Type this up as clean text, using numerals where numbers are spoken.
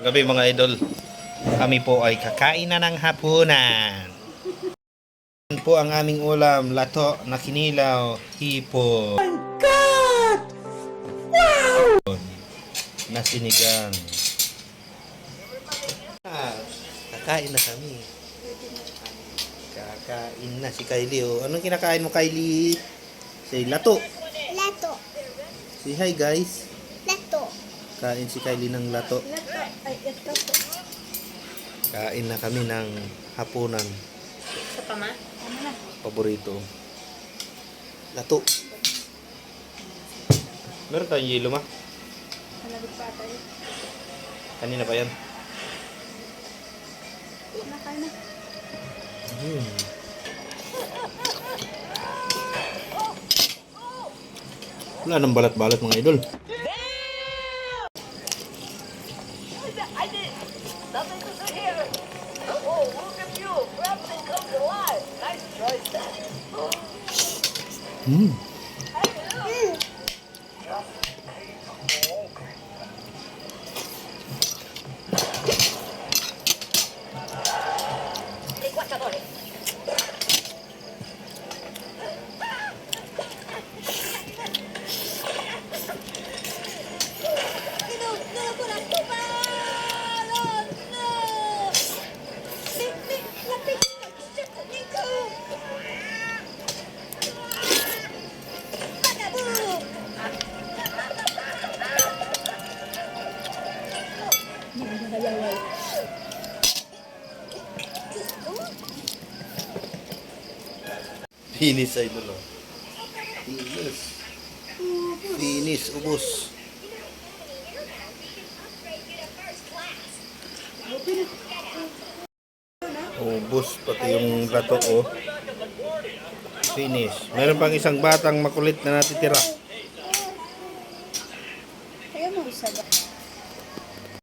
Gabi mga idol, kami po ay kakain na ng hapunan. Yan po ang aming ulam, lato na kinilaw, hipon. Oh my God! Wow! Na sinigang. Kakain na kami. Kakain na si Kylie. Oh. Anong kinakain mo, Kylie? Say lato. Lato. Say hi guys. Lato. Kain si Kylie ng lato. Lato. Ay, ito po. Kain na kami ng hapunan. Sa pama? Ano na? Paborito. Lato. Meron tayong yelo, ma? Malabot pa tayo. Kanina pa yan. Nakain na. Wala nang balat-balat mga idol. Nothing to see here. Oh, look at you. Perhaps they come to life. Nice choice. Finish idol. Oh. Finish. Finish, ubos. Ubos pati yung lato oh. Finish. Meron pang isang batang makulit na natitira. Kaya mo isa ba?